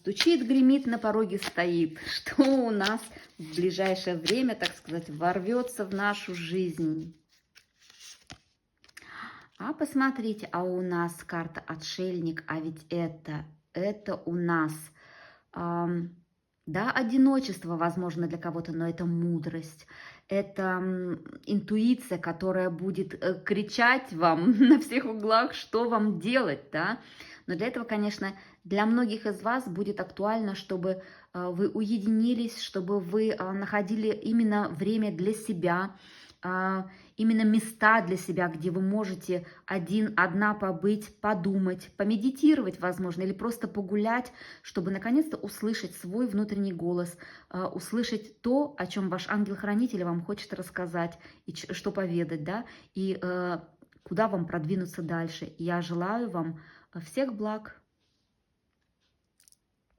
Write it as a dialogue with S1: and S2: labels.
S1: Стучит, гремит, на пороге стоит. Что у нас в ближайшее время, так сказать, ворвется в нашу жизнь? А посмотрите, а у нас карта Отшельник, а ведь это у нас, да, одиночество, возможно, для кого-то, но это мудрость, это интуиция, которая будет кричать вам на всех углах, что вам делать, да. Но для этого, конечно, для многих из вас будет актуально, чтобы вы уединились, чтобы вы находили именно время для себя, именно места для себя, где вы можете одна побыть, подумать, помедитировать, возможно, или просто погулять, чтобы наконец-то услышать свой внутренний голос, услышать то, о чем ваш ангел-хранитель вам хочет рассказать, и что поведать, да, и куда вам продвинуться дальше. Я желаю вам всех благ.